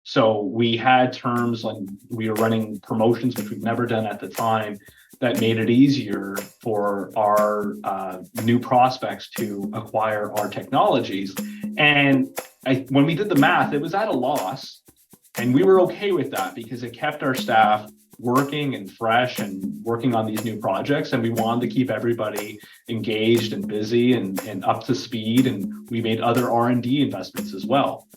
So we had terms like we were running promotions, which we've never done at the time, that made it easier for our new prospects to acquire our technologies. And when we did the math, it was at a loss. And we were okay with that because it kept our staff working and fresh and working on these new projects. And we wanted to keep everybody engaged and busy and up to speed. And we made other R&D investments as well.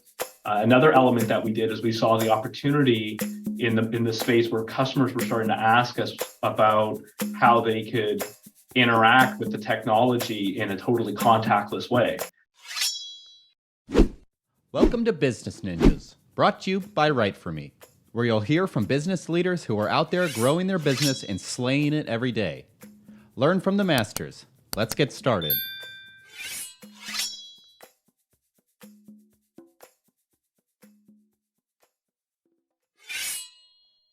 Another element that we did is we saw the opportunity in the space where customers were starting to ask us about how they could interact with the technology in a totally contactless way. Welcome to Business Ninjas, brought to you by WriteForMe, where you'll hear from business leaders who are out there growing their business and slaying it every day. Learn from the masters. Let's get started.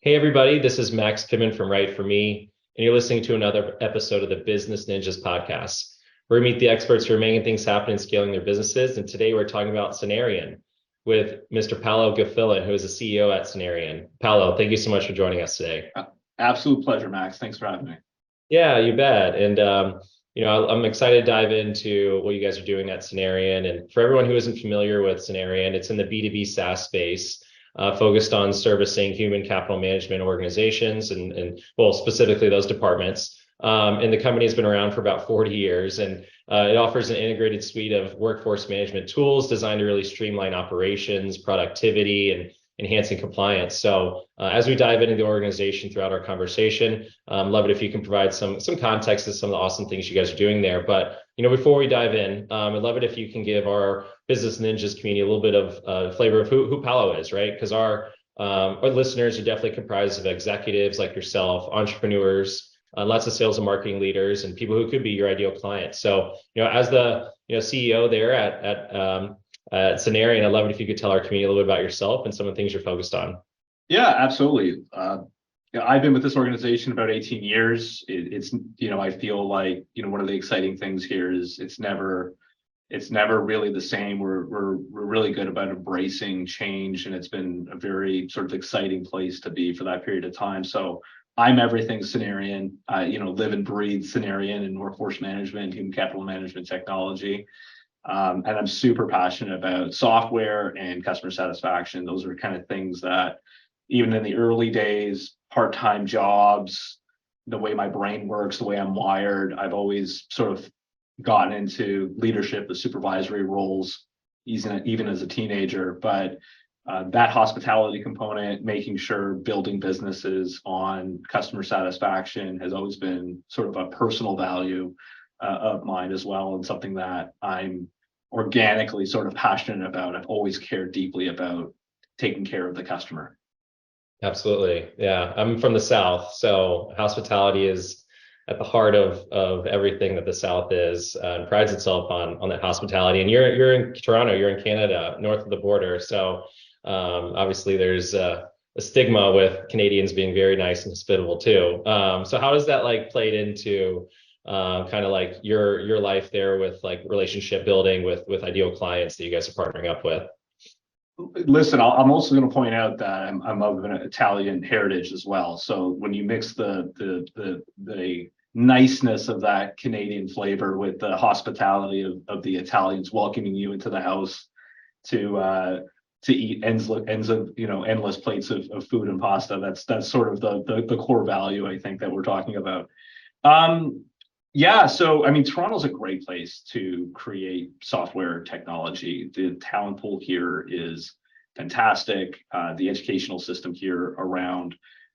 Hey everybody, this is Max Pittman from WriteForMe, and you're listening to another episode of the Business Ninjas podcast. We're going to meet the experts who are making things happen and scaling their businesses, and today we're talking about Synerion with Mr. Paolo Gilfillan, who is the CEO at Synerion. Paolo, thank you so much for joining us today. Absolute pleasure, Max. Thanks for having me. Yeah, you bet. And I'm excited to dive into what you guys are doing at Synerion. And for everyone who isn't familiar with Synerion, it's in the B2B SaaS space. Focused on servicing human capital management organizations and specifically those departments. And the company has been around for about 40 years, and it offers an integrated suite of workforce management tools designed to really streamline operations, productivity, and enhancing compliance. So as we dive into the organization throughout our conversation, love it if you can provide some context to some of the awesome things you guys are doing there. But before we dive in, I'd love it if you can give our Business Ninjas community a little bit of flavor of who Paolo is, right? Because our listeners are definitely comprised of executives like yourself, entrepreneurs, lots of sales and marketing leaders, and people who could be your ideal clients. So as the CEO there at Synerion, I'd love it if you could tell our community a little bit about yourself and some of the things you're focused on. Yeah, absolutely. I've been with this organization about 18 years. It's I feel like one of the exciting things here is it's never really the same. We're really good about embracing change, and it's been a very sort of exciting place to be for that period of time. So I'm everything Synerion. Live and breathe Synerion and workforce management, human capital management technology. And I'm super passionate about software and customer satisfaction. Those are kind of things that even in the early days, part-time jobs, the way my brain works, the way I'm wired, I've always sort of gotten into leadership, the supervisory roles, even as a teenager. But that hospitality component, making sure building businesses on customer satisfaction has always been sort of a personal value of mine as well, and something that I'm organically sort of passionate about. I've always cared deeply about taking care of the customer. Absolutely. Yeah. I'm from the South, so hospitality is at the heart of everything that the South is, and prides itself on that hospitality. And you're in Toronto, you're in Canada, north of the border. So obviously there's a stigma with Canadians being very nice and hospitable too. So how does that played into kind of like your life there with relationship building with ideal clients that you guys are partnering up with? Listen, I'm also going to point out that I'm of an Italian heritage as well. So when you mix the niceness of that Canadian flavor with the hospitality of the Italians welcoming you into the house to eat endless plates of food and pasta, that's sort of the core value I think that we're talking about. Yeah, so I mean, Toronto's a great place to create software technology. The talent pool here is fantastic. The educational system here around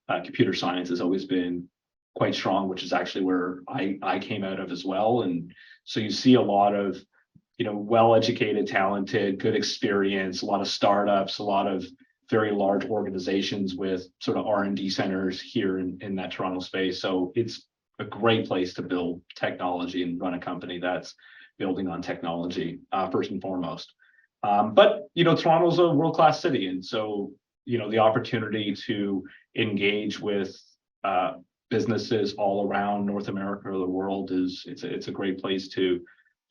computer science has always been quite strong, which is actually where I came out of as well. And so you see a lot of well-educated, talented, good experience, a lot of startups, a lot of very large organizations with sort of R&D centers here in that Toronto space. So it's a great place to build technology and run a company that's building on technology first and foremost. But Toronto's a world-class city, and so the opportunity to engage with businesses all around North America or the world it's a great place to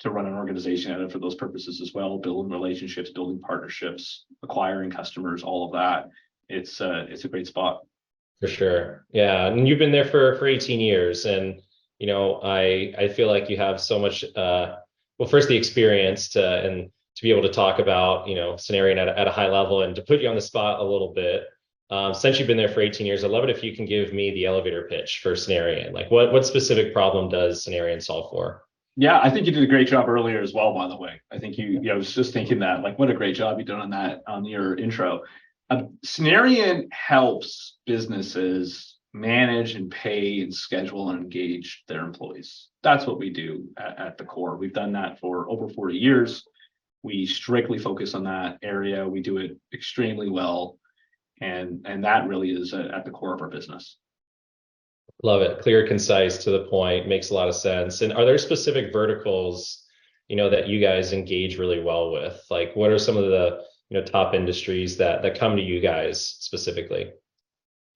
run an organization out of for those purposes as well, building relationships, building partnerships, acquiring customers, all of that. It's a great spot. For sure. Yeah. And you've been there for 18 years. And, I feel like you have so much, well, first the experience and to be able to talk about, Synerion at a high level, and to put you on the spot a little bit. Since you've been there for 18 years, I'd love it if you can give me the elevator pitch for Synerion. Like what specific problem does Synerion solve for? Yeah, I think you did a great job earlier as well, by the way. I think I was just thinking that, like, what a great job you done on that, on your intro. Synerion helps businesses manage and pay and schedule and engage their employees. That's what we do at the core. We've done that for over 40 years. We strictly focus on that area. We do it extremely well. And that really is at the core of our business. Love it. Clear, concise, to the point, makes a lot of sense. And are there specific verticals, that you guys engage really well with? Like what are some of the, top industries that come to you guys specifically?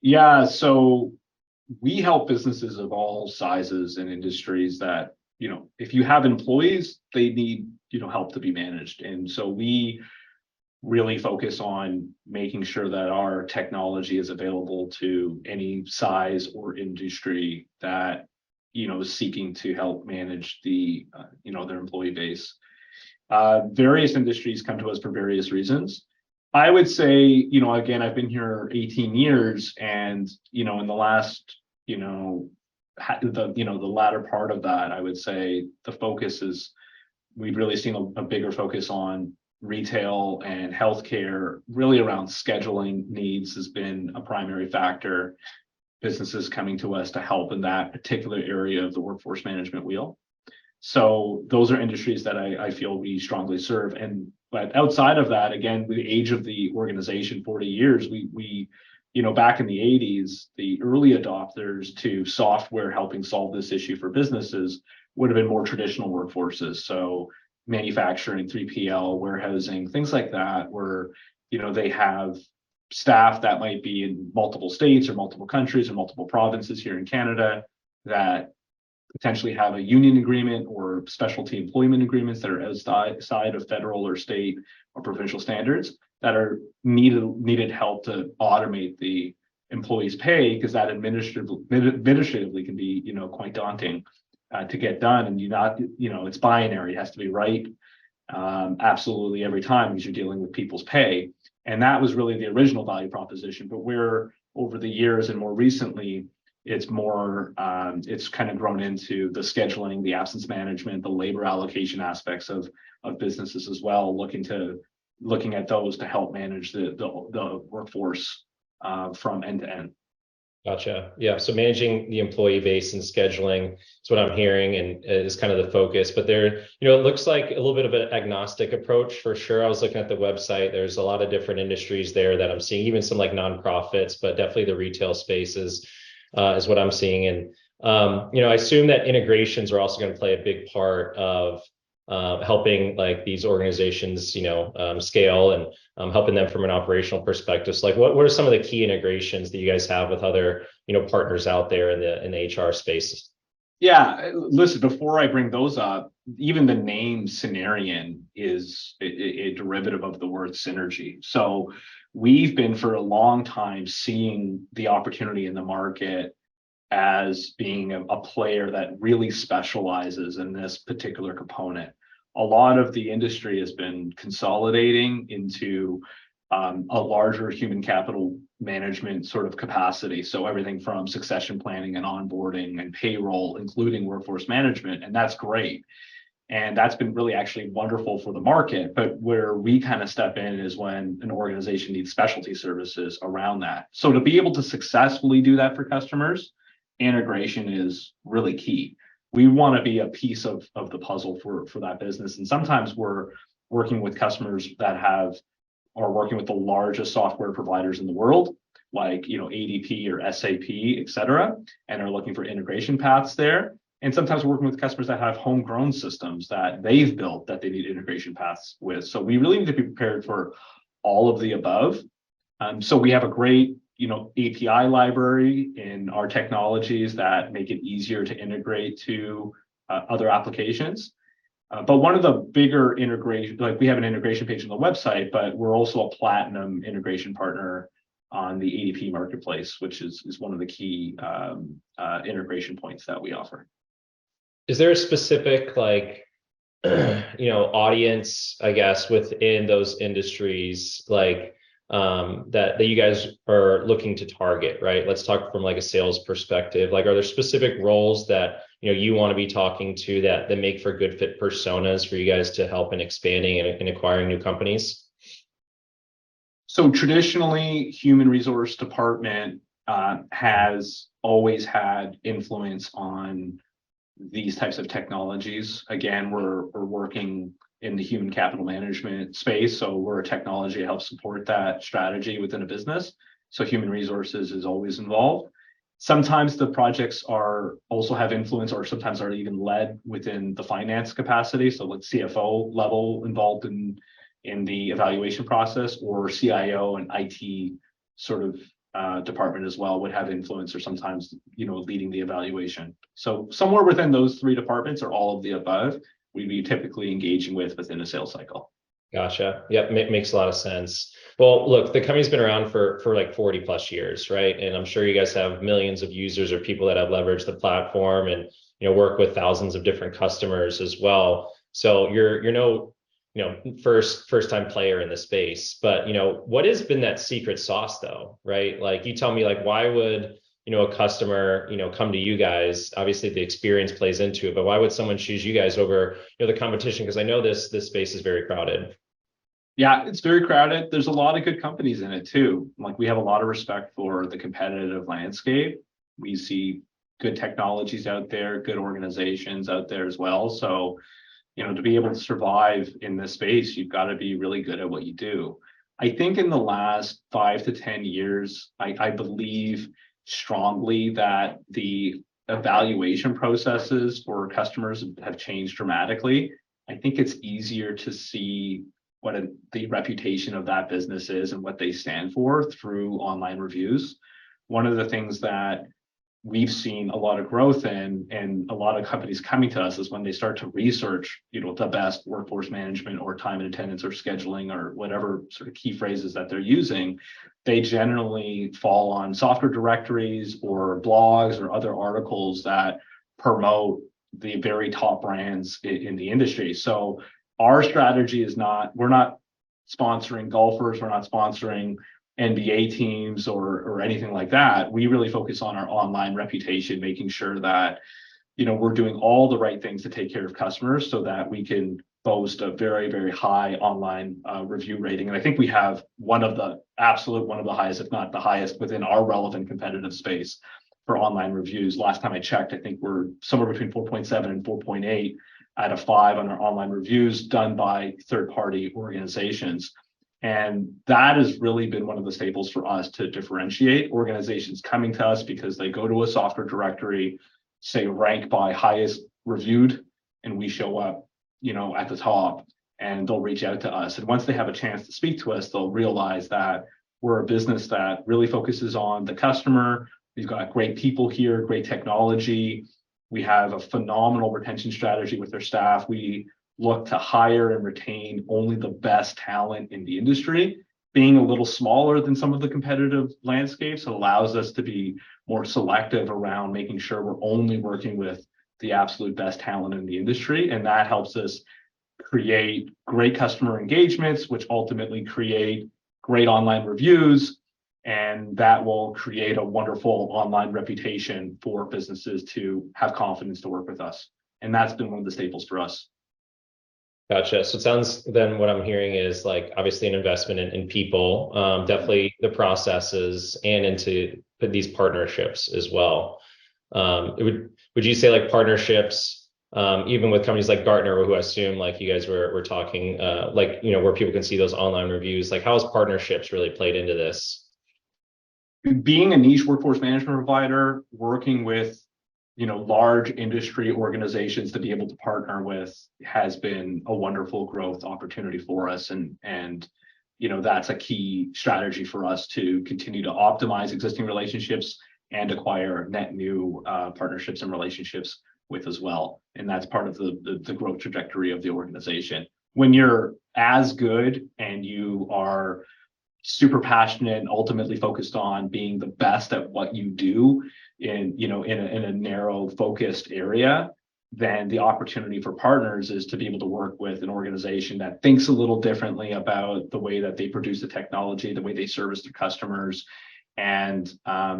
Yeah, so we help businesses of all sizes and industries that, if you have employees, they need, help to be managed. And so we really focus on making sure that our technology is available to any size or industry that, is seeking to help manage their employee base. Various industries come to us for various reasons. I would say, again, I've been here 18 years, and, in the last, the latter part of that, I would say the focus is, we've really seen a bigger focus on retail and healthcare, really around scheduling needs has been a primary factor. Businesses coming to us to help in that particular area of the workforce management wheel. So those are industries that I feel we strongly serve. But outside of that, again, the age of the organization, 40 years, we back in the 80s, the early adopters to software helping solve this issue for businesses would have been more traditional workforces. So manufacturing, 3PL, warehousing, things like that, where, they have staff that might be in multiple states or multiple countries or multiple provinces here in Canada that potentially have a union agreement or specialty employment agreements that are outside of federal or state or provincial standards that are needed help to automate the employees' pay, because that administratively can be, quite daunting to get done. And it's binary, it has to be right absolutely every time, because you're dealing with people's pay. And that was really the original value proposition. But where over the years and more recently, it's kind of grown into the scheduling, the absence management, the labor allocation aspects of businesses as well, looking at those to help manage the workforce from end to end. Gotcha. Yeah. So managing the employee base and scheduling is what I'm hearing, and is kind of the focus. But there, it looks like a little bit of an agnostic approach for sure. I was looking at the website. There's a lot of different industries there that I'm seeing, even some like nonprofits, but definitely the retail spaces is what I'm seeing. And I assume that integrations are also going to play a big part of helping like these organizations, scale, and helping them from an operational perspective. So like, what are some of the key integrations that you guys have with other, partners out there in the HR space? Yeah, listen, before I bring those up, even the name Synerion is a derivative of the word synergy. So we've been for a long time seeing the opportunity in the market as being a player that really specializes in this particular component. A lot of the industry has been consolidating into a larger human capital management sort of capacity. So everything from succession planning and onboarding and payroll, including workforce management, and that's great. And that's been really actually wonderful for the market. But where we kind of step in is when an organization needs specialty services around that. So to be able to successfully do that for customers, integration is really key. We want to be a piece of the puzzle for that business. And sometimes we're working with customers that are working with the largest software providers in the world, like ADP or SAP, et cetera, and are looking for integration paths there. And sometimes we're working with customers that have homegrown systems that they've built that they need integration paths with. So we really need to be prepared for all of the above. So we have a great API library in our technologies that make it easier to integrate to other applications. But one of the bigger integration, like we have an integration page on the website, but we're also a platinum integration partner on the ADP marketplace, which is one of the key integration points that we offer. Is there a specific like audience, I guess, within those industries like that you guys are looking to target, right? Let's talk from like a sales perspective. Like, are there specific roles that you want to be talking to that make for good fit personas for you guys to help in expanding and acquiring new companies? So traditionally, human resource department has always had influence on these types of technologies. Again, we're working in the human capital management space, so we're a technology to help support that strategy within a business. So human resources is always involved. Sometimes the projects are also have influence, or sometimes are even led within the finance capacity. So like CFO level involved in the evaluation process, or CIO and IT sort of department as well would have influence, or sometimes leading the evaluation. So somewhere within those three departments, or all of the above, we'd be typically engaging within a sales cycle. Gotcha. Yep, makes a lot of sense. Well, look, the company's been around for like 40 plus years, right? And I'm sure you guys have millions of users or people that have leveraged the platform and work with thousands of different customers as well. So you're no first time player in the space, but what has been that secret sauce though, right? Like, you tell me, like, why would a customer come to you guys? Obviously the experience plays into it, but why would someone choose you guys over the competition? Because I know this space is very crowded. Yeah, it's very crowded. There's a lot of good companies in it too. Like, we have a lot of respect for the competitive landscape. We see good technologies out there, good organizations out there as well. So, to be able to survive in this space, you've got to be really good at what you do. I think in the last 5 to 10 years, I believe strongly that the evaluation processes for customers have changed dramatically. I think it's easier to see what the reputation of that business is and what they stand for through online reviews. One of the things that we've seen a lot of growth in, and a lot of companies coming to us, is when they start to research, the best workforce management or time and attendance or scheduling or whatever sort of key phrases that they're using, they generally fall on software directories or blogs or other articles that promote the very top brands in the industry. So our strategy is we're not sponsoring golfers, we're not sponsoring NBA teams or anything like that. We really focus on our online reputation, making sure that we're doing all the right things to take care of customers, so that we can boast a very, very high online review rating. And I think we have one of the highest, if not the highest, within our relevant competitive space for online reviews. Last time I checked, I think we're somewhere between 4.7 and 4.8 out of 5 on our online reviews done by third-party organizations. And that has really been one of the staples for us to differentiate organizations coming to us, because they go to a software directory, say rank by highest reviewed, and we show up, at the top, and they'll reach out to us. And once they have a chance to speak to us, they'll realize that we're a business that really focuses on the customer. We've got great people here, great technology. We have a phenomenal retention strategy with our staff. We look to hire and retain only the best talent in the industry. Being a little smaller than some of the competitive landscapes, it allows us to be more selective around making sure we're only working with the absolute best talent in the industry. And that helps us create great customer engagements, which ultimately create great online reviews. And that will create a wonderful online reputation for businesses to have confidence to work with us. And that's been one of the staples for us. Gotcha. So it sounds then what I'm hearing is like obviously an investment in people, definitely the processes, and into these partnerships as well. Would you say like partnerships, even with companies like Gartner, who I assume like you guys were talking, like, where people can see those online reviews, like how has partnerships really played into this? Being a niche workforce management provider, working with large industry organizations to be able to partner with has been a wonderful growth opportunity for us. And that's a key strategy for us to continue to optimize existing relationships and acquire net new partnerships and relationships with as well. And that's part of the growth trajectory of the organization. When you're as good and you are super passionate and ultimately focused on being the best at what you do in a narrow focused area, then the opportunity for partners is to be able to work with an organization that thinks a little differently about the way that they produce the technology, the way they service their customers. And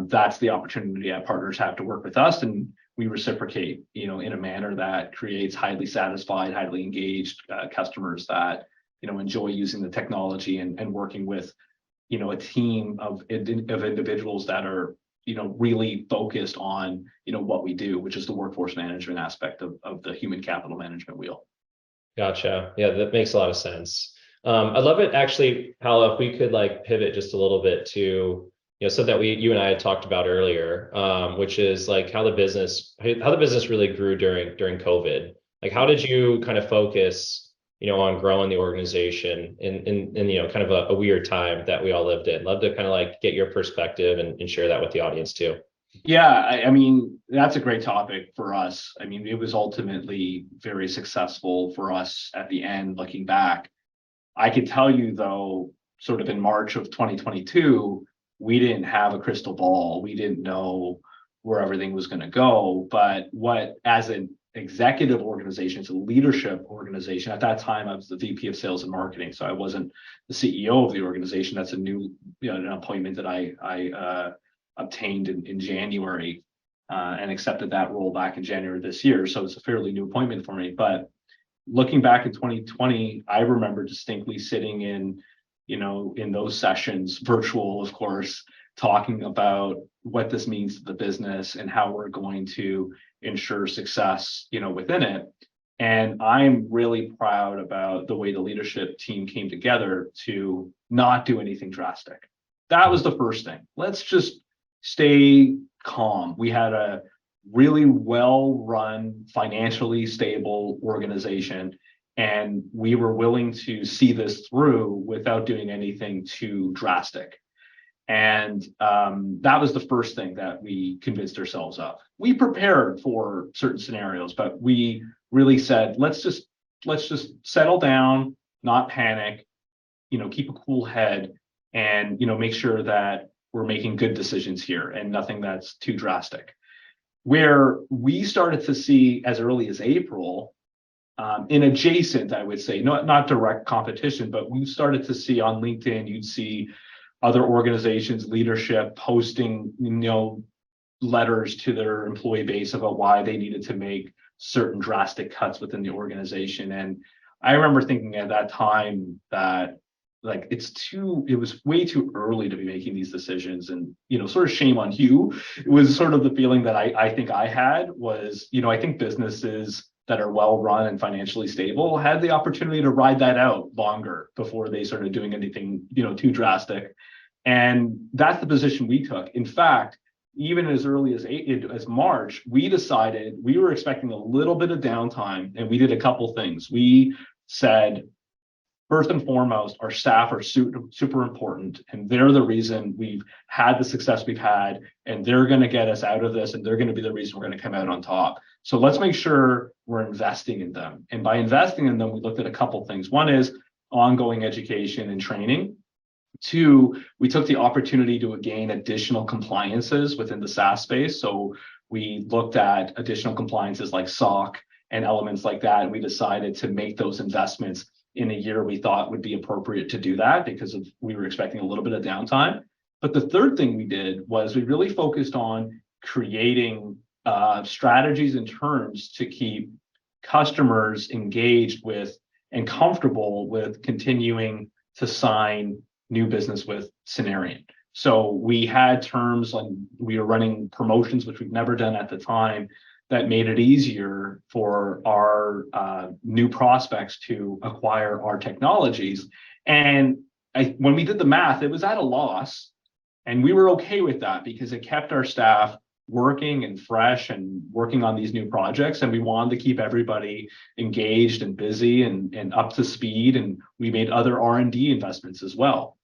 that's the opportunity that partners have to work with us, and we reciprocate, in a manner that creates highly satisfied, highly engaged customers that, enjoy using the technology and working with, a team of individuals that are, really focused on, what we do, which is the workforce management aspect of the human capital management wheel. Gotcha. Yeah, that makes a lot of sense. I'd love it actually, Paolo, if we could like pivot just a little bit to, something that you and I had talked about earlier, which is like how the business really grew during COVID. Like, how did you kind of focus, on growing the organization in kind of a weird time that we all lived in? Love to kind of like get your perspective and share that with the audience too. Yeah, I mean, that's a great topic for us. I mean, it was ultimately very successful for us at the end, looking back. I could tell you, though, sort of in March of 2022, we didn't have a crystal ball. We didn't know where everything was going to go. But as an executive organization, it's a leadership organization. At that time, I was the VP of Sales and Marketing, so I wasn't the CEO of the organization. That's a new, an appointment that I obtained in January and accepted that role back in January this year. So it's a fairly new appointment for me. But looking back in 2020, I remember distinctly sitting in those sessions, virtual, of course, talking about what this means to the business and how we're going to ensure success, within it. And I'm really proud about the way the leadership team came together to not do anything drastic. That was the first thing. Let's just stay calm. We had a really well-run, financially stable organization, and we were willing to see this through without doing anything too drastic. And that was the first thing that we convinced ourselves of. We prepared for certain scenarios, but we really said, let's just settle down, not panic, keep a cool head, and make sure that we're making good decisions here and nothing that's too drastic. Where we started to see as early as April, in adjacent, I would say, not direct competition, but we started to see on LinkedIn, you'd see other organizations, leadership posting, letters to their employee base about why they needed to make certain drastic cuts within the organization. And I remember thinking at that time that like it was way too early to be making these decisions, and sort of shame on you. It was sort of the feeling that I think I had was, I think businesses that are well run and financially stable had the opportunity to ride that out longer before they started doing anything too drastic. And that's the position we took. In fact, even as early as March, we decided we were expecting a little bit of downtime, and we did a couple things. We said, first and foremost, our staff are super important, and they're the reason we've had the success we've had, and they're going to get us out of this, and they're going to be the reason we're going to come out on top. So let's make sure we're investing in them. And by investing in them, we looked at a couple things. One is ongoing education and training. Two, we took the opportunity to gain additional compliances within the SaaS space. So we looked at additional compliances like SOC and elements like that, and we decided to make those investments in a year we thought would be appropriate to do that because we were expecting a little bit of downtime. But the third thing we did was we really focused on creating strategies and terms to keep customers engaged with and comfortable with continuing to sign new business with Synerion. So we had terms like we were running promotions, which we've never done at the time, that made it easier for our new prospects to acquire our technologies. And when we did the math, it was at a loss. And we were okay with that because it kept our staff working and fresh and working on these new projects. And we wanted to keep everybody engaged and busy and up to speed. And we made other R&D investments as well.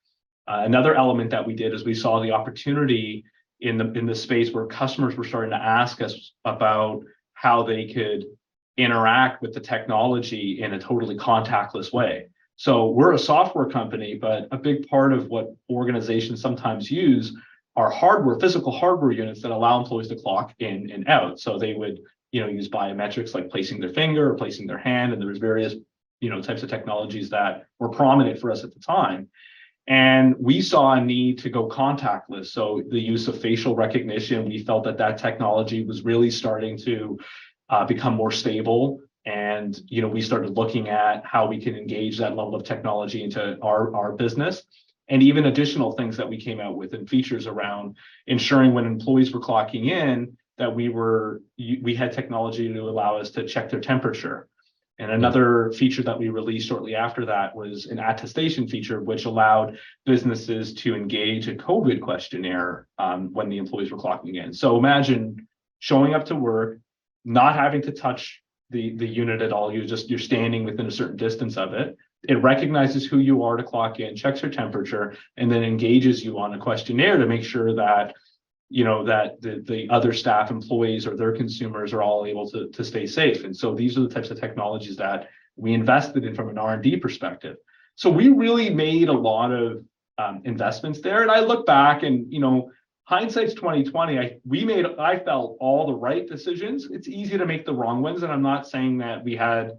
Another element that we did is we saw the opportunity in the space where customers were starting to ask us about how they could interact with the technology in a totally contactless way. So we're a software company, but a big part of what organizations sometimes use are hardware, physical hardware units that allow employees to clock in and out. So they would, use biometrics like placing their finger or placing their hand, and there was various, types of technologies that were prominent for us at the time. And we saw a need to go contactless. So the use of facial recognition, we felt that technology was really starting to become more stable. And, we started looking at how we can engage that level of technology into our business. And even additional things that we came out with and features around ensuring when employees were clocking in that we had technology to allow us to check their temperature. And another feature that we released shortly after that was an attestation feature, which allowed businesses to engage a COVID questionnaire when the employees were clocking in. So imagine showing up to work, not having to touch the unit at all. You're standing within a certain distance of it. It recognizes who you are to clock in, checks your temperature, and then engages you on a questionnaire to make sure that that the other staff, employees, or their consumers are all able to stay safe. And so these are the types of technologies that we invested in from an R&D perspective. So we really made a lot of investments there. And I look back and, hindsight's 2020. I felt all the right decisions. It's easy to make the wrong ones. And I'm not saying that we had,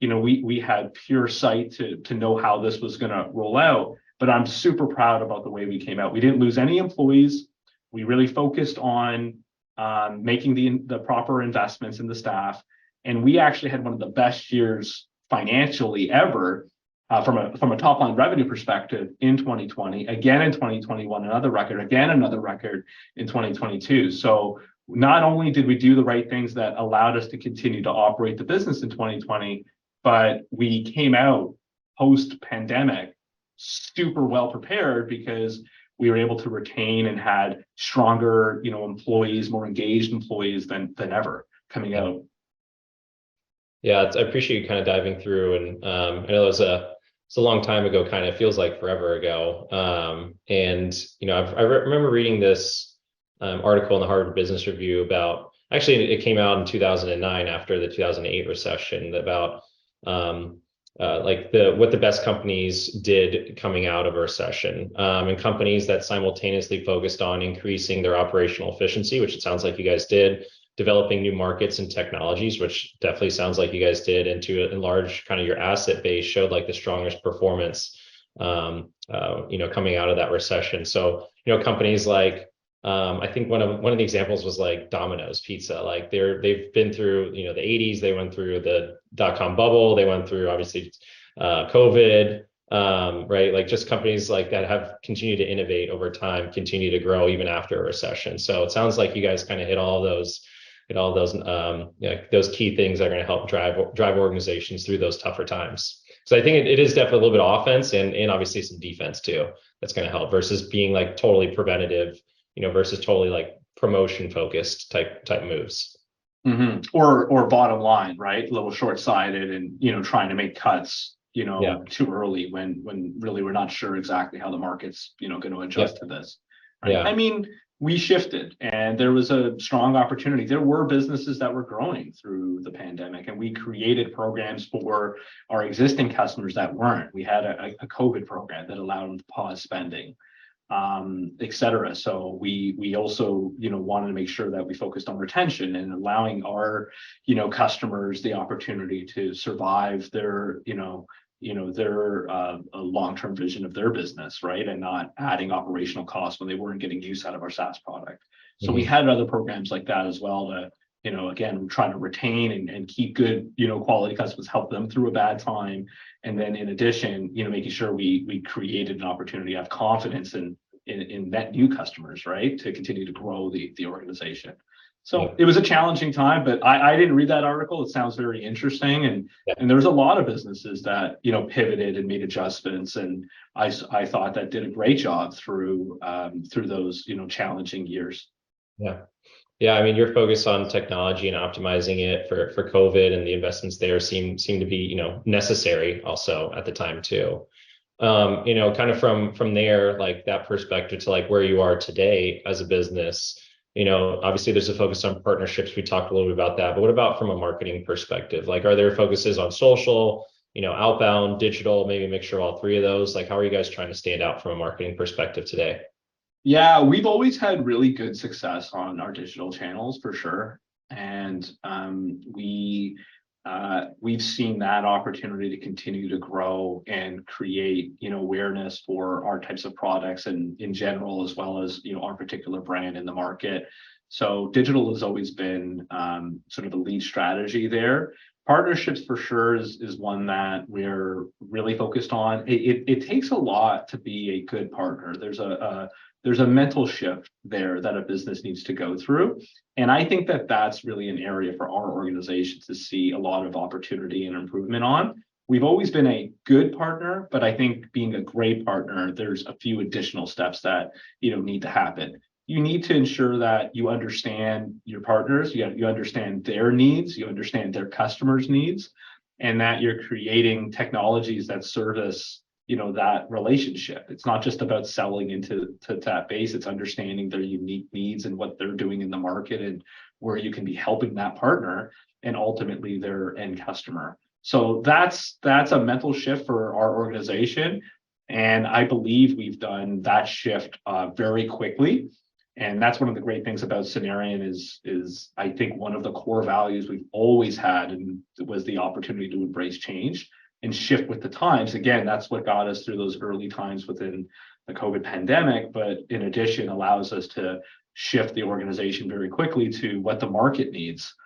we had pure sight to know how this was going to roll out, but I'm super proud about the way we came out. We didn't lose any employees. We really focused on making the proper investments in the staff. And we actually had one of the best years financially ever from a top line revenue perspective in 2020, again in 2021, another record in 2022. So not only did we do the right things that allowed us to continue to operate the business in 2020, but we came out post-pandemic super well prepared because we were able to retain and had stronger, employees, more engaged employees than ever coming out. Yeah, I appreciate you kind of diving through, and I know it's a long time ago, kind of feels like forever ago. And I remember reading this article in the Harvard Business Review about, actually it came out in 2009 after the 2008 recession, about what the best companies did coming out of a recession, and companies that simultaneously focused on increasing their operational efficiency, which it sounds like you guys did, developing new markets and technologies, which definitely sounds like you guys did, and to enlarge kind of your asset base, showed like the strongest performance, coming out of that recession. So, companies like, I think one of the examples was like Domino's Pizza. Like they've been through, the 80s, they went through the dot-com bubble, they went through obviously COVID, right? Like just companies like that have continued to innovate over time, continue to grow even after a recession. So it sounds like you guys kind of hit all those key things that are going to help drive organizations through those tougher times. So I think it is definitely a little bit of offense and obviously some defense too that's going to help, versus being like totally preventative, versus totally like promotion focused type moves. Mm-hmm. Or bottom line, right? A little short-sighted and, trying to make cuts, too early when really we're not sure exactly how the market's, going to adjust to this. Right? Yeah. I mean, we shifted and there was a strong opportunity. There were businesses that were growing through the pandemic, and we created programs for our existing customers that weren't. We had a COVID program that allowed them to pause spending, et cetera. So we also, wanted to make sure that we focused on retention and allowing our, customers the opportunity to survive their, their long-term vision of their business, right? And not adding operational costs when they weren't getting use out of our SaaS product. So we had other programs like that as well to, again, trying to retain and keep good, quality customers, help them through a bad time. And then in addition, making sure we created an opportunity to have confidence in net new customers, right? To continue to grow the organization. So it was a challenging time, but I didn't read that article. It sounds very interesting. And there was a lot of businesses that, pivoted and made adjustments. And I thought that did a great job through those, challenging years. Yeah. Yeah. I mean, your focus on technology and optimizing it for COVID and the investments there seem to be, necessary also at the time too. Kind of from there, like that perspective to like where you are today as a business, Obviously there's a focus on partnerships. We talked a little bit about that, but what about from a marketing perspective? Like, are there focuses on social, outbound, digital, maybe a mixture of all three of those? Like, how are you guys trying to stand out from a marketing perspective today? Yeah, we've always had really good success on our digital channels for sure. And we've seen that opportunity to continue to grow and create, awareness for our types of products and in general, as well as, our particular brand in the market. So digital has always been sort of the lead strategy there. Partnerships for sure is one that we're really focused on. It takes a lot to be a good partner. There's a mental shift there that a business needs to go through. And I think that that's really an area for our organization to see a lot of opportunity and improvement on. We've always been a good partner, but I think being a great partner, there's a few additional steps that, need to happen. You need to ensure that you understand your partners, you understand their needs, you understand their customers' needs, and that you're creating technologies that service that relationship. It's not just about selling into that base, it's understanding their unique needs and what they're doing in the market and where you can be helping that partner and ultimately their end customer. So that's a mental shift for our organization, and I believe we've done that shift very quickly. And that's one of the great things about Synerion is I think one of the core values we've always had, and was the opportunity to embrace change and shift with the times. Again, that's what got us through those early times within the COVID pandemic, but in addition allows us to shift the organization very quickly to what the market needs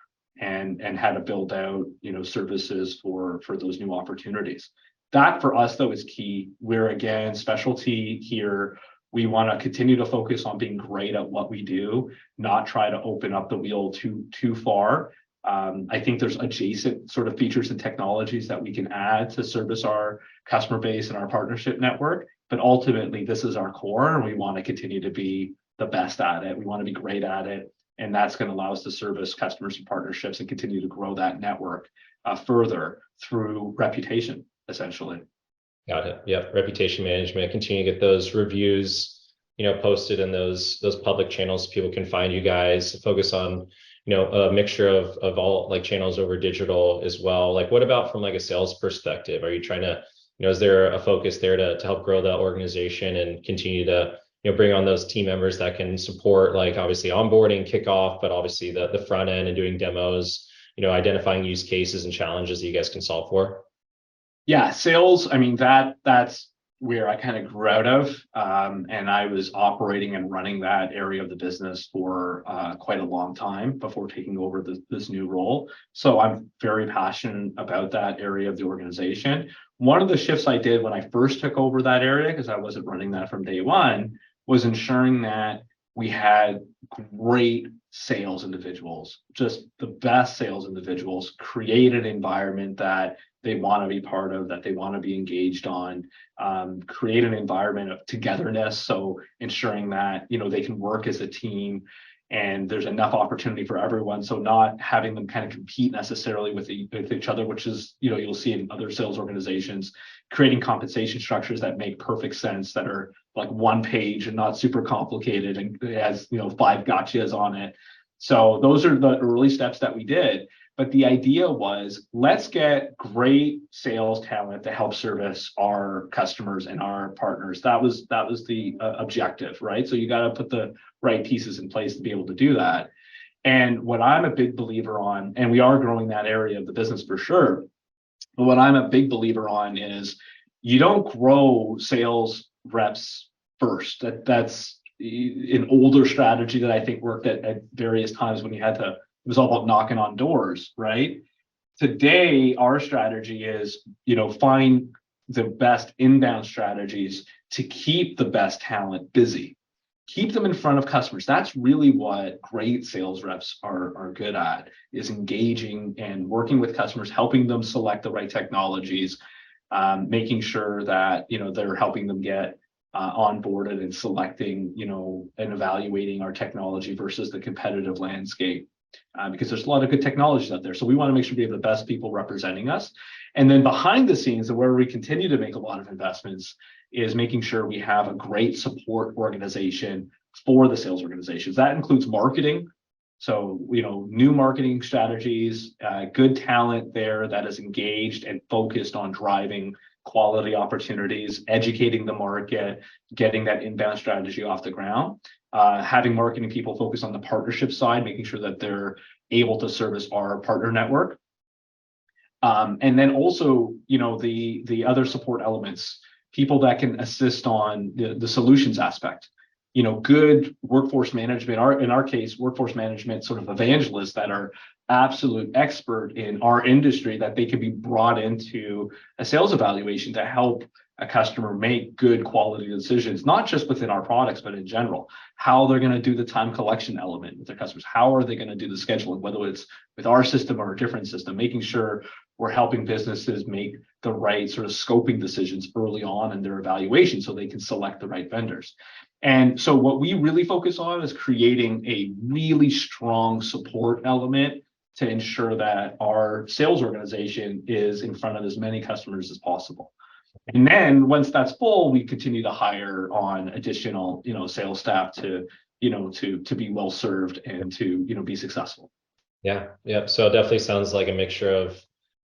and how to build out, services for those new opportunities. That for us though is key. We're again specialty here. We want to continue to focus on being great at what we do, not try to open up the wheel too far. I think there's adjacent sort of features and technologies that we can add to service our customer base and our partnership network. But ultimately, this is our core, and we want to continue to be the best at it. We want to be great at it. And that's going to allow us to service customers and partnerships and continue to grow that network further through reputation, essentially. Got it. Yep. Reputation management, continue to get those reviews, posted in those public channels so people can find you guys, focus on a mixture of all like channels over digital as well. Like, what about from like a sales perspective? Are you trying to, is there a focus there to help grow the organization and continue to, bring on those team members that can support like obviously onboarding, kickoff, but obviously the front end and doing demos, identifying use cases and challenges that you guys can solve for? Yeah, sales, I mean, that's where I kind of grew out of. And I was operating and running that area of the business for quite a long time before taking over this new role. So I'm very passionate about that area of the organization. One of the shifts I did when I first took over that area, because I wasn't running that from day one, was ensuring that we had great sales individuals, just the best sales individuals, create an environment that they want to be part of, that they want to be engaged on, create an environment of togetherness. So ensuring that, they can work as a team and there's enough opportunity for everyone. So not having them kind of compete necessarily with each other, which is, you'll see in other sales organizations, creating compensation structures that make perfect sense, that are like one page and not super complicated and has, 5 gotchas on it. So those are the early steps that we did. But the idea was, let's get great sales talent to help service our customers and our partners. That was the objective, right? So you got to put the right pieces in place to be able to do that. And what I'm a big believer on, and we are growing that area of the business for sure, but what I'm a big believer on is you don't grow sales reps first. That's an older strategy that I think worked at various times when you had to. It was all about knocking on doors, right? Today, our strategy is, find the best inbound strategies to keep the best talent busy, keep them in front of customers. That's really what great sales reps are good at, is engaging and working with customers, helping them select the right technologies, making sure that, they're helping them get onboarded and selecting, and evaluating our technology versus the competitive landscape. Because there's a lot of good technologies out there. So we want to make sure we have the best people representing us. And then behind the scenes, and where we continue to make a lot of investments, is making sure we have a great support organization for the sales organizations. That includes marketing. So, new marketing strategies, good talent there that is engaged and focused on driving quality opportunities, educating the market, getting that inbound strategy off the ground, having marketing people focus on the partnership side, making sure that they're able to service our partner network. And then also, the other support elements, people that can assist on the solutions aspect. Good workforce management, in our case, workforce management sort of evangelists that are absolute expert in our industry, that they can be brought into a sales evaluation to help a customer make good quality decisions, not just within our products, but in general, how they're going to do the time collection element with their customers. How are they going to do the scheduling, whether it's with our system or a different system, making sure we're helping businesses make the right sort of scoping decisions early on in their evaluation so they can select the right vendors. And so what we really focus on is creating a really strong support element to ensure that our sales organization is in front of as many customers as possible. And then once that's full, we continue to hire on additional, sales staff to be well served and to, be successful. Yeah. So it definitely sounds like a mixture of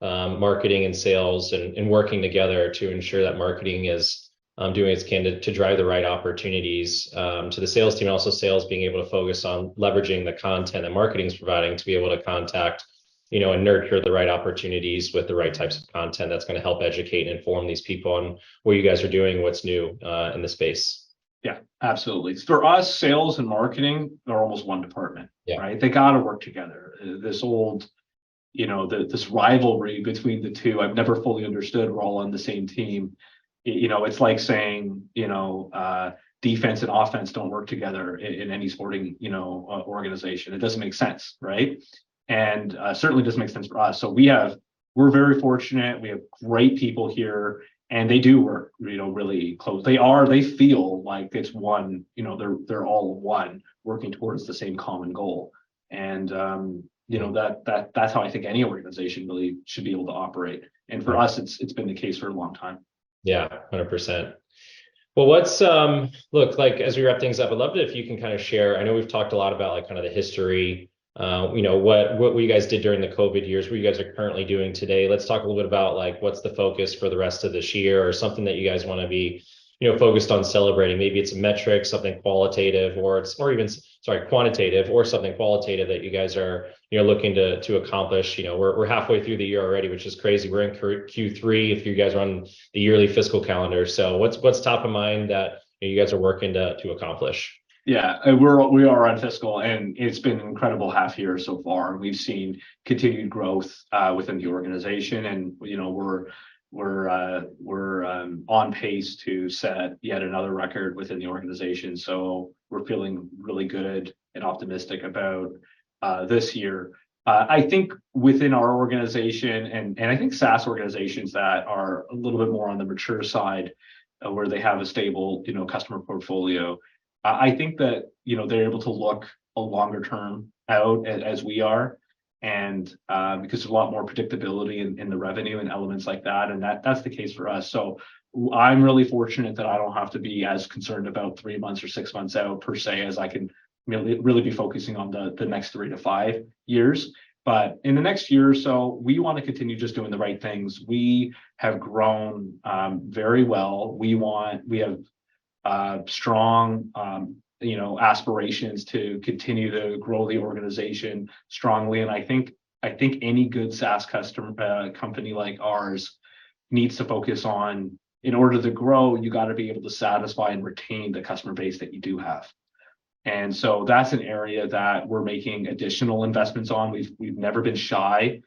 marketing and sales and working together to ensure that marketing is doing its can to drive the right opportunities to the sales team, and also sales being able to focus on leveraging the content that marketing is providing to be able to contact, and nurture the right opportunities with the right types of content that's going to help educate and inform these people on what you guys are doing, what's new in the space. Yeah, absolutely. For us, sales and marketing are almost one department, right? They got to work together. This old, this rivalry between the two, I've never fully understood. We're all on the same team. It's like saying, defense and offense don't work together in any sporting, organization. It doesn't make sense, right? And certainly doesn't make sense for us. So we're very fortunate. We have great people here, and they do work, really close. They feel like it's one, they're all one, working towards the same common goal. And that's how I think any organization really should be able to operate. And for us, it's been the case for a long time. Yeah, 100%. Well, what's look like as we wrap things up, I'd love it if you can kind of share. I know we've talked a lot about like kind of the history, what you guys did during the COVID years, what you guys are currently doing today. Let's talk a little bit about like what's the focus for the rest of this year, or something that you guys want to be, focused on celebrating. Maybe it's a metric, something qualitative, or quantitative, or something qualitative that you guys are, looking to accomplish. We're halfway through the year already, which is crazy. We're in Q3 if you guys are on the yearly fiscal calendar. So what's top of mind that you guys are working to accomplish? Yeah, we are on fiscal, and it's been an incredible half year so far. We've seen continued growth within the organization, and we're on pace to set yet another record within the organization. So we're feeling really good and optimistic about this year. I think within our organization, and I think SaaS organizations that are a little bit more on the mature side, where they have a stable, customer portfolio, I think that, they're able to look a longer term out as we are. And because there's a lot more predictability in the revenue and elements like that. And that's the case for us. So I'm really fortunate that I don't have to be as concerned about 3 months or 6 months out per se, as I can really be focusing on the next 3 to 5 years. But in the next year or so, we want to continue just doing the right things. We have grown very well. We have strong aspirations to continue to grow the organization strongly. And I think any good SaaS company like ours needs to focus on, in order to grow, you got to be able to satisfy and retain the customer base that you do have. And so that's an area that we're making additional investments on. We've never been shy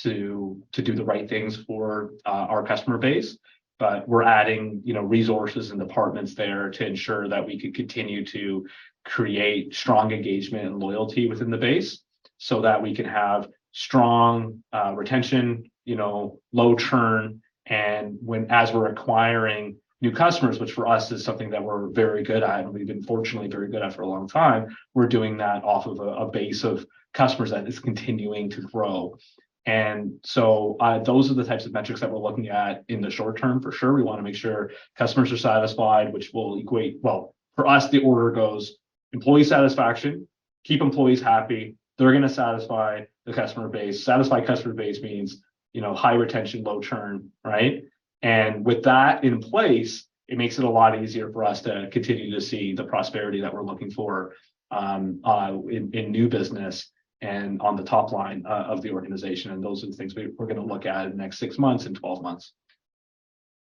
to do the right things for our customer base, but we're adding, resources and departments there to ensure that we can continue to create strong engagement and loyalty within the base, so that we can have strong retention, low churn, and as we're acquiring new customers, which for us is something that we're very good at, and we've been fortunately very good at for a long time, we're doing that off of a base of customers that is continuing to grow. And so those are the types of metrics that we're looking at in the short term. For sure, we want to make sure customers are satisfied, which will equate, well, for us, the order goes, employee satisfaction, keep employees happy. They're going to satisfy the customer base. Satisfy customer base means, high retention, low churn, right? And with that in place, it makes it a lot easier for us to continue to see the prosperity that we're looking for in new business and on the top line of the organization. And those are the things we're going to look at in the next 6 months and 12 months.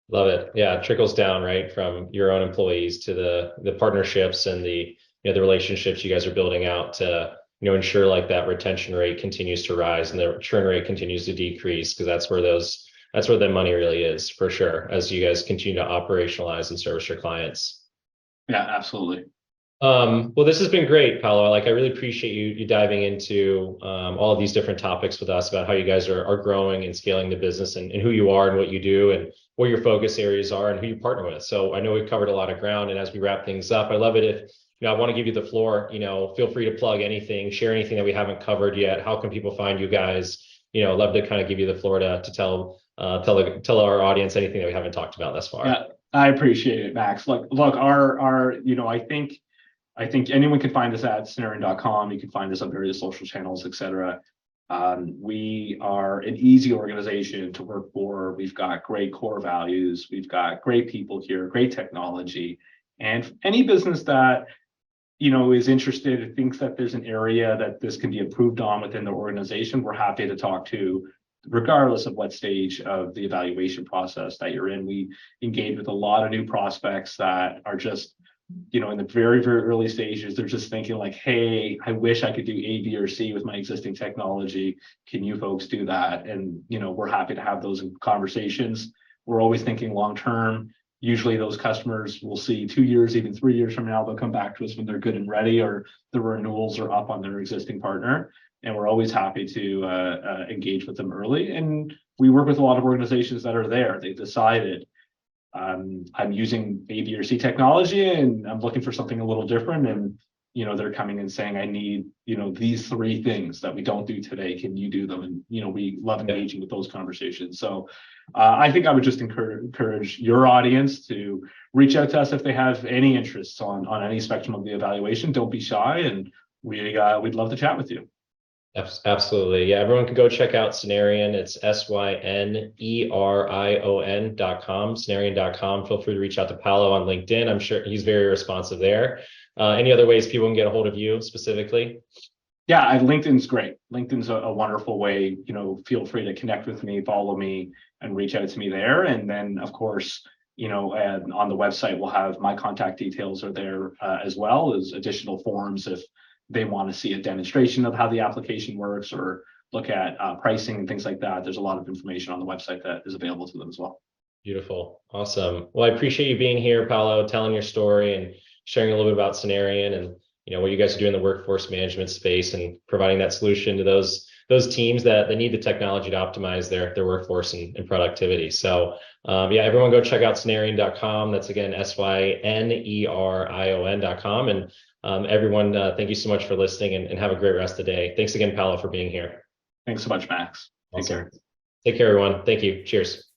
Love it. Yeah, it trickles down right from your own employees to the partnerships and the relationships you guys are building out to ensure like that retention rate continues to rise and the churn rate continues to decrease, because that's where the money really is, for sure, as you guys continue to operationalize and service your clients. Yeah, absolutely. Well, this has been great, Paolo. I really appreciate you diving into all of these different topics with us about how you guys are growing and scaling the business and who you are and what you do and where your focus areas are and who you partner with. So I know we've covered a lot of ground, and as we wrap things up, I love it if I want to give you the floor. Feel free to plug anything, share anything that we haven't covered yet. How can people find you guys? Love to kind of give you the floor to tell our audience anything that we haven't talked about thus far. Yeah, I appreciate it, Max. Look, our I think anyone can find us at Synerion.com. You can find us on various social channels, etc. We are an easy organization to work for. We've got great core values. We've got great people here, great technology, and any business that is interested and thinks that there's an area that this can be improved on within the organization, we're happy to talk to, regardless of what stage of the evaluation process that you're in. We engage with a lot of new prospects that are just, in the very, very early stages. They're just thinking like, hey, I wish I could do A, B, or C with my existing technology. Can you folks do that? And, we're happy to have those conversations. We're always thinking long term. Usually those customers will see 2 years, even 3 years from now, they'll come back to us when they're good and ready, or the renewals are up on their existing partner. And we're always happy to engage with them early. And we work with a lot of organizations that are there. They've decided I'm using A, B, or C technology, and I'm looking for something a little different. And they're coming and saying, I need these 3 things that we don't do today. Can you do them? And we love engaging with those conversations. So I think I would just encourage your audience to reach out to us if they have any interests on any spectrum of the evaluation. Don't be shy, and we'd love to chat with you. Absolutely. Yeah, everyone can go check out Synerion. It's Synerion.com, Synerion.com. Feel free to reach out to Paolo on LinkedIn. I'm sure he's very responsive there. Any other ways people can get a hold of you specifically? Yeah, LinkedIn's great. LinkedIn's a wonderful way. Feel free to connect with me, follow me, and reach out to me there. And then, of course, on the website, we'll have my contact details are there as well as additional forms if they want to see a demonstration of how the application works or look at pricing and things like that. There's a lot of information on the website that is available to them as well. Beautiful. Awesome. Well, I appreciate you being here, Paolo, telling your story and sharing a little bit about Synerion and what you guys are doing in the workforce management space and providing that solution to those teams that need the technology to optimize their workforce and productivity. So yeah, everyone go check out Synerion.com. That's again Synerion.com. And everyone, thank you so much for listening and have a great rest of the day. Thanks again, Paolo, for being here. Thanks so much, Max. Awesome. Take care, everyone. Thank you. Cheers.